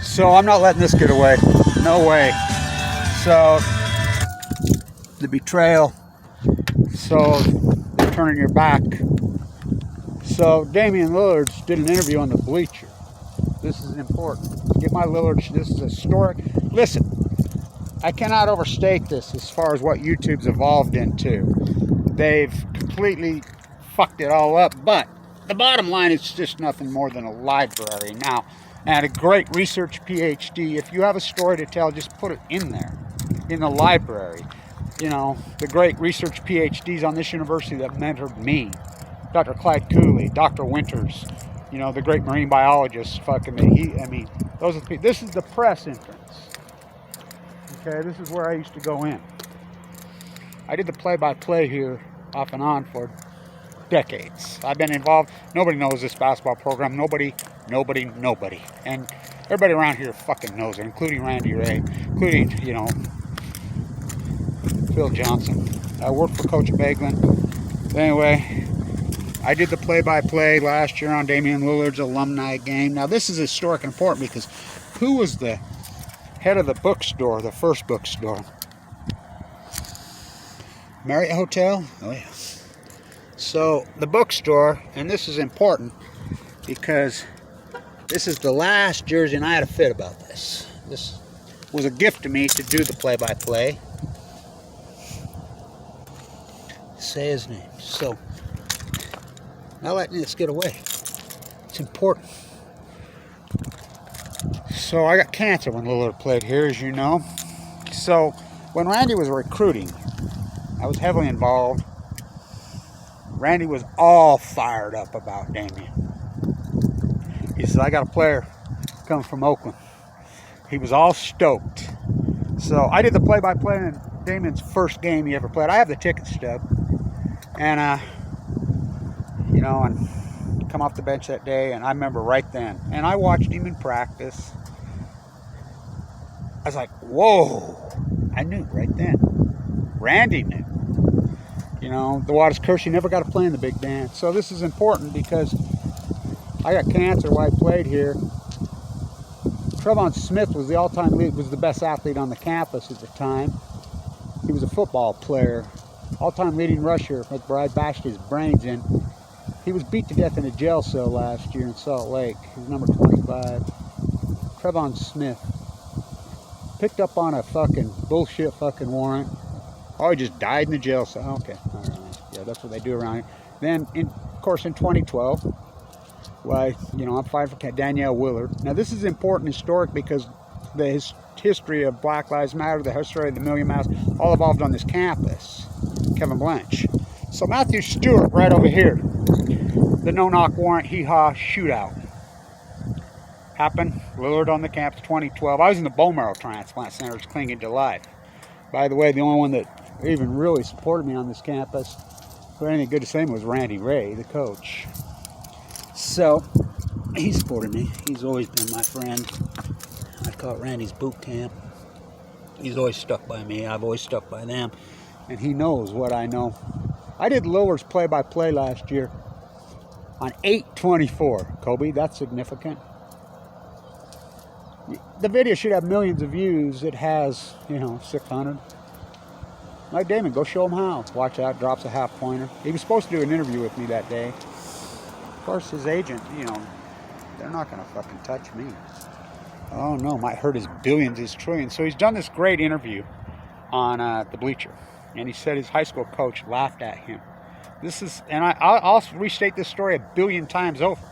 So I'm not letting this get away. No way. So the betrayal. So they're turning your back. So Damian Lillard did an interview on the Bleacher. This is important. Get my Lillard. This is historic. Listen, I cannot overstate this as far as what YouTube's evolved into. They've completely fucked it all up, but the bottom line is just nothing more than a library. Now, and a great research PhD, if you have a story to tell, just put it in there, in the library. You know, the great research PhDs on this university that mentored me, Dr. Clyde Cooley, Dr. Winters, you know, the great marine biologist, fucking me. Those are the people. This is the press entrance. Okay, this is where I used to go in. I did the play-by-play here off and on for decades. I've been involved. Nobody knows this basketball program. Nobody. And everybody around here fucking knows it, including Randy Ray, including, you know, Phil Johnson. I worked for Coach Baglin. Anyway, I did the play-by-play last year on Damian Lillard's alumni game. Now, this is historic and important because who was the head of the bookstore, the first bookstore? Marriott Hotel? Oh, yeah. So, the bookstore, and this is important because this is the last jersey, and I had a fit about this. This was a gift to me to do the play-by-play. Say his name. So, not letting this get away. It's important. So, I got cancer when Lillard played here, as you know. So, when Randy was recruiting, I was heavily involved. Randy was all fired up about Damian. He says, I got a player coming from Oakland. He was all stoked. So I did the play-by-play in Damian's first game he ever played. I have the ticket stub. And, you know, and come off the bench that day, and I remember right then. And I watched him in practice. I was like, whoa. I knew right then. Randy knew. You know, the Waters curse, you never got to play in the big dance. So this is important because I got cancer while I played here. Trevon Smith was the all-time lead, was the best athlete on the campus at the time. He was a football player, all-time leading rusher, where I bashed his brains in. He was beat to death in a jail cell last year in Salt Lake. He was number 25. Trevon Smith picked up on a fucking bullshit fucking warrant. Oh, he just died in the jail cell. Okay, all right. Yeah, that's what they do around here. Then, of course, in 2012, well, you know, I'm fighting for Danielle Willard. Now, this is important, historic, because the history of Black Lives Matter, the history of the Million Miles, all evolved on this campus. Kevin Blanch. So Matthew Stewart, right over here. The no-knock warrant, hee-haw shootout. Happened. Lillard on the campus, 2012. I was in the bone marrow transplant centers clinging to life. By the way, the only one that even really supported me on this campus, who had anything good to say was Randy Ray, the coach. So, he supported me. He's always been my friend. I call it Randy's boot camp. He's always stuck by me. I've always stuck by them. And he knows what I know. I did Lillard's play-by-play last year on 8/24. Kobe, that's significant. The video should have millions of views. It has, you know, 600. Like Damon, go show him how. Watch out, drops a half-pointer. He was supposed to do an interview with me that day. Of course, his agent, you know, they're not going to fucking touch me. Oh, no, might hurt his billions, his trillions. So he's done this great interview on the Bleacher. And he said his high school coach laughed at him. This is, and I'll restate this story 1 billion times over.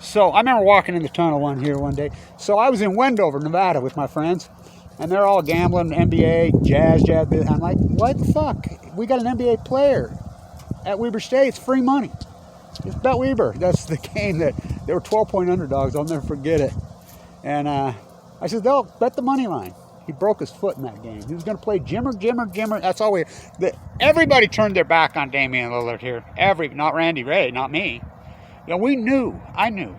So I remember walking in the tunnel one day. So I was in Wendover, Nevada with my friends. And they're all gambling, NBA, jazz. I'm like, what the fuck? We got an NBA player at Weber State. It's free money. It's Bet Weber. That's the game that they were 12-point underdogs. I'll never forget it. And I said, they'll bet the money line. He broke his foot in that game. He was going to play Jimmer. That's all everybody turned their back on Damian Lillard here. Not Randy Ray, not me. You know, we knew. I knew.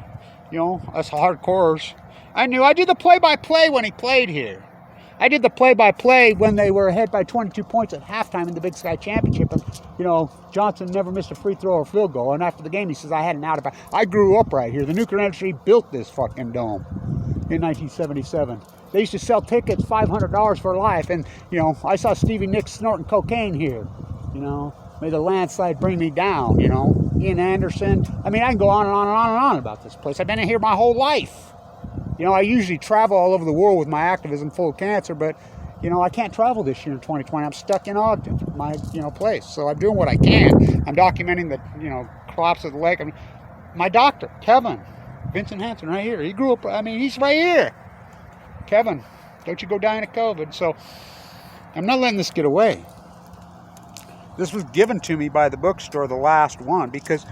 You know, us hardcores. I knew. I did the play-by-play when he played here. I did the play-by-play when they were ahead by 22 points at halftime in the Big Sky Championship. And, you know, Johnson never missed a free throw or field goal. And after the game, he says, I had an out of bounds. I grew up right here. The nuclear industry built this fucking dome. in 1977. They used to sell tickets $500 for life. And, you know, I saw Stevie Nicks snorting cocaine here. You know, may the landslide bring me down, you know. Ian Anderson. I mean, I can go on and on and on and on about this place. I've been in here my whole life. You know, I usually travel all over the world with my activism full of cancer, but, you know, I can't travel this year in 2020. I'm stuck in Ogden, my, you know, place. So I'm doing what I can. I'm documenting the, you know, collapse of the lake. I mean, my doctor, Kevin, Vincent Hansen, right here. He grew up, I mean, he's right here. Kevin, don't you go dying of COVID. So I'm not letting this get away. This was given to me by the bookstore, the last one, because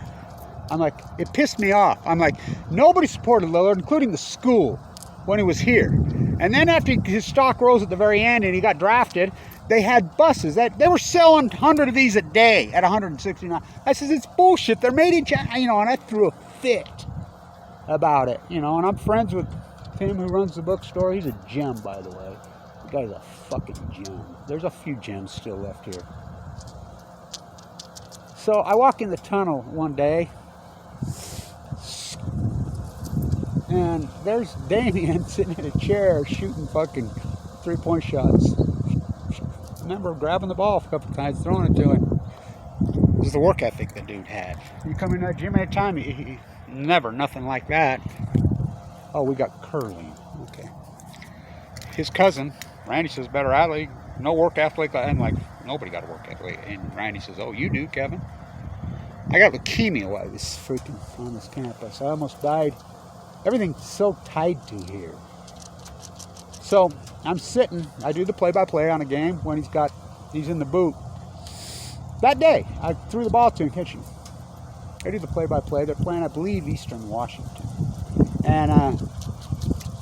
I'm like, it pissed me off. I'm like, nobody supported Lillard, including the school, when he was here. And then after his stock rose at the very end and he got drafted, they had buses. They were selling 100 of these a day at 169. I says, it's bullshit. They're made in China. You know, and I threw a fit about it. You know, and I'm friends with him who runs the bookstore. He's a gem, by the way. The guy's a fucking gem. There's a few gems still left here. So I walk in the tunnel one day, and there's Damian sitting in a chair shooting fucking three-point shots. I remember grabbing the ball a couple times, throwing it to him. This is the work ethic the dude had. You come in that gym anytime, he never, nothing like that. Oh, we got curling. Okay. His cousin, Randy, says, better athlete, no work ethic. I'm like, nobody got a work ethic. And Randy says, oh, you do, Kevin? I got leukemia while I was freaking on this campus. I almost died. Everything's so tied to here. So I'm sitting, I do the play-by-play on a game when he's in the boot. That day, I threw the ball to him, catching. I do the play-by-play. They're playing, I believe, Eastern Washington. And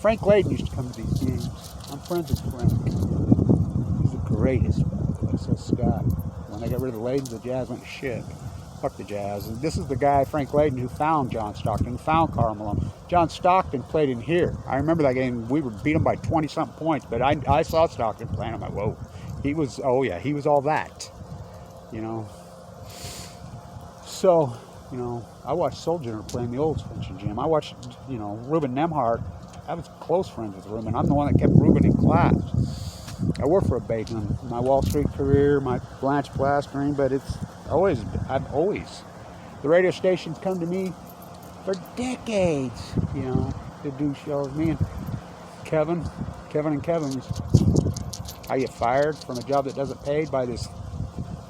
Frank Layden used to come to these games. I'm friends with Frank. He's the greatest, by the way. So Scott. When they got rid of the Laydens, the Jazz went to shit. Fuck the Jazz. And this is the guy, Frank Layden, who found John Stockton, who found Karl Malone. John Stockton played in here. I remember that game. We would beat him by 20-something points, but I saw Stockton playing. I'm like, whoa. He was, oh yeah, he was all that. You know. So, you know, I watched Soldier play in the old suspension gym. I watched, you know, Ruben Nemhart. I was close friends with Ruben. I'm the one that kept Ruben in class. I worked for a Bateman, my Wall Street career, my blanch plastering, but I've always, the radio stations come to me for decades, you know, to do shows. Me and Kevin and Kevin's, I get fired from a job that doesn't pay by this.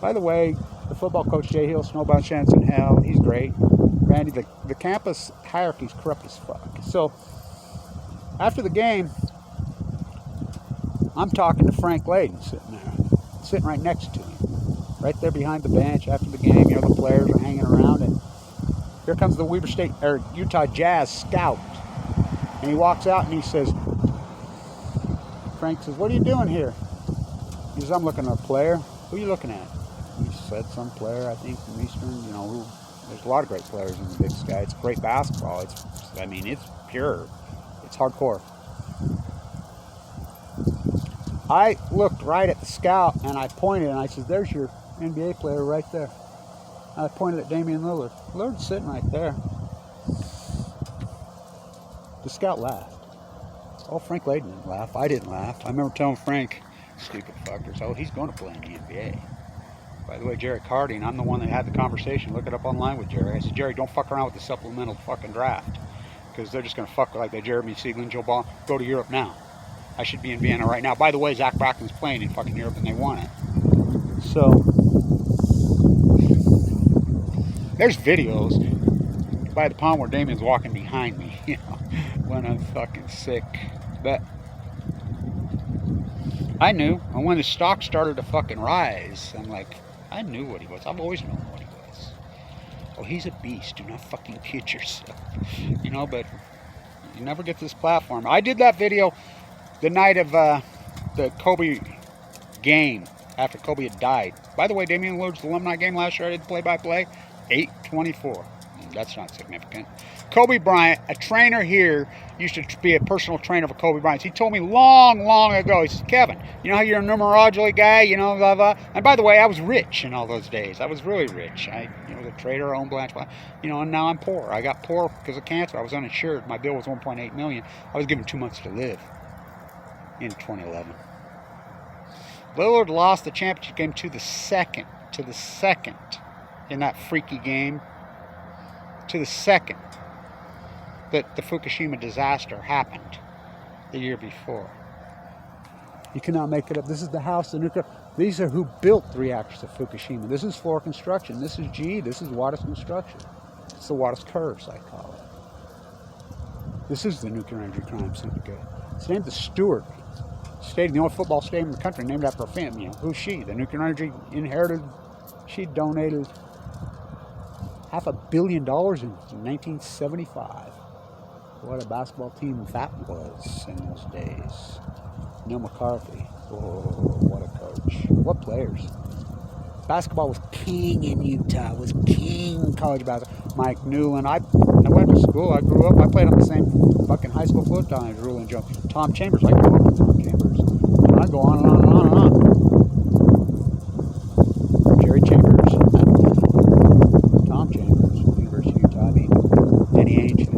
By the way, the football coach, Jay Hill, snowbound chance in hell, he's great. Randy, the campus hierarchy's corrupt as fuck. So, after the game, I'm talking to Frank Layden sitting right next to me, right there behind the bench after the game. You know, the players are hanging around, and here comes the Utah Jazz scout, and he walks out and he says, Frank says, what are you doing here? He says, I'm looking at a player. Who are you looking at? He said some player, I think, from Eastern, you know, there's a lot of great players in the Big Sky. It's great basketball. It's pure. It's hardcore. I looked right at the scout and I pointed and I said, there's your NBA player right there. I pointed at Damian Lillard. Lillard's sitting right there. The scout laughed. Oh, Frank Layden didn't laugh. I didn't laugh. I remember telling Frank, stupid fuckers, oh, he's going to play in the NBA. By the way, Jerry Carding, I'm the one that had the conversation. Look it up online with Jerry. I said, Jerry, don't fuck around with the supplemental fucking draft. Because they're just going to fuck like that. Jeremy Siegelin, Joe Ball, go to Europe now. I should be in Vienna right now. By the way, Zach Bracken's playing in fucking Europe and they won it. So, there's videos by the pond where Damian's walking behind me, you know, when I'm fucking sick. But I knew, and when the stock started to fucking rise, I'm like, I knew what he was. I've always known what he was. Oh, he's a beast. Do not fucking kid yourself. You know, but you never get this platform. I did that video the night of the Kobe game, after Kobe had died. By the way, Damian Lillard's alumni game last year, I did play-by-play, 8-24. That's not significant. Kobe Bryant, a trainer here, used to be a personal trainer for Kobe Bryant. He told me long, long ago, he said, Kevin, you know how you're a numerology guy, you know, blah, blah. And by the way, I was rich in all those days. I was really rich. I was a trader, owned blanch, you know, and now I'm poor. I got poor because of cancer. I was uninsured. My bill was $1.8 million. I was given 2 months to live in 2011. Lillard lost the championship game to the second in that freaky game, to the second that the Fukushima disaster happened the year before. You cannot make it up. This is the house, the nuclear. These are who built the reactors at Fukushima. This is Fluor Construction. This is GE. This is Waters Construction. It's the Waters Curves, I call it. This is the Nuclear Energy Crime Syndicate. It's named the Stewart Stadium, the only football stadium in the country named after a family. You know, who's she? The Nuclear Energy inherited. She donated $500 million in 1975. What a basketball team that was in those days. Neil McCarthy. Oh, what a coach. What players. Basketball was king in Utah. Was king college basketball. Mike Newland. I went to school. I grew up. I played on the same fucking high school floor time as Rulin Jones. Tom Chambers. I grew up with Tom Chambers. And I go on and on and on and on. Jerry Chambers. Tom Chambers. University of Utah. I mean, Danny Ainge.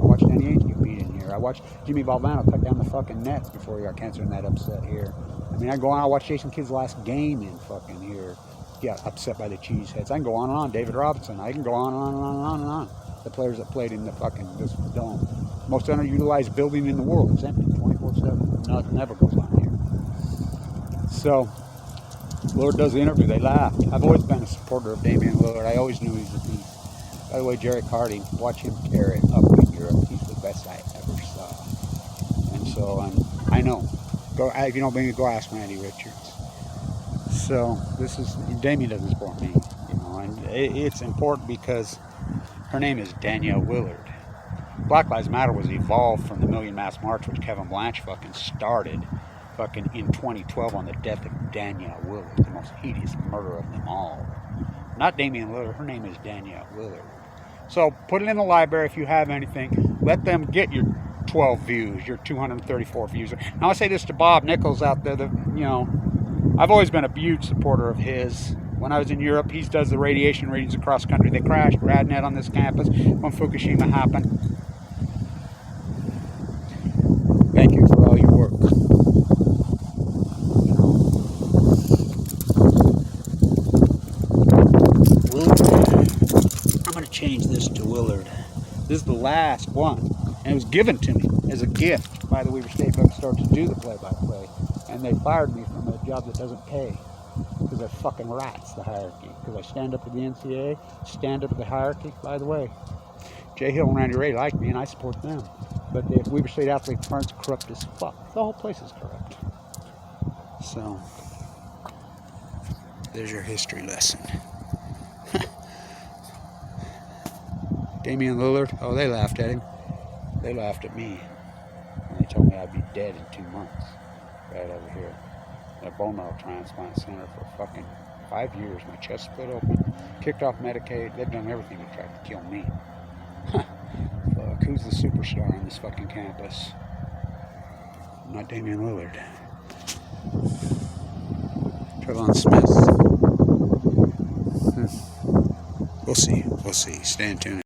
I watched Danny Ainge get beat in here. I watched Jimmy Valvano cut down the fucking nets before he got cancer and that upset here. I mean, I go on. I watch Jason Kidd's last game in fucking here. He got upset by the cheeseheads. I can go on and on. David Robinson. I can go on and on and on and on and on. The players that played in the fucking this dome. Most underutilized building in the world. It's empty 24/7. Nothing ever goes on here. So, Lillard does the interview. They laughed. I've always been a supporter of Damian Lillard. I always knew he was a beast. By the way, Jerry Cardi, watch him carry it up in Europe. He's the best I ever saw. And so, I know. If you don't believe me, go ask Randy Richards. So, this is, Damian doesn't support me, you know, and it's important because her name is Danielle Willard. Black Lives Matter was evolved from the Million Mass March, which Kevin Blanch fucking started fucking in 2012 on the death of Danielle Willard, the most hideous murder of them all. Not Damian Lillard, her name is Danielle Willard. So put it in the library if you have anything. Let them get your 12 views, your 234 views. Now I say this to Bob Nichols out there, that, you know, I've always been a huge supporter of his. When I was in Europe, he does the radiation readings across the country. They crashed RadNet on this campus when Fukushima happened. Thank you for all your work. I'm going to change this to Willard. This is the last one. And it was given to me as a gift by the Weaver State Bookstore to do the play-by-play. And they fired me from a job that doesn't pay. Because they're fucking rats, the hierarchy. Because I stand up to the NCAA, stand up to the hierarchy. By the way, Jay Hill and Randy Ray like me, and I support them. But the Weaver State Athletic Department's corrupt as fuck. The whole place is corrupt. So, there's your history lesson. Damian Lillard, oh, they laughed at him. They laughed at me. And they told me I'd be dead in 2 months. Right over here. A bone marrow transplant center for fucking 5 years. My chest split open, kicked off Medicaid. They've done everything to try to kill me. Fuck, who's the superstar on this fucking campus? Not Damian Lillard. Trevon Smith. We'll see. Stay tuned.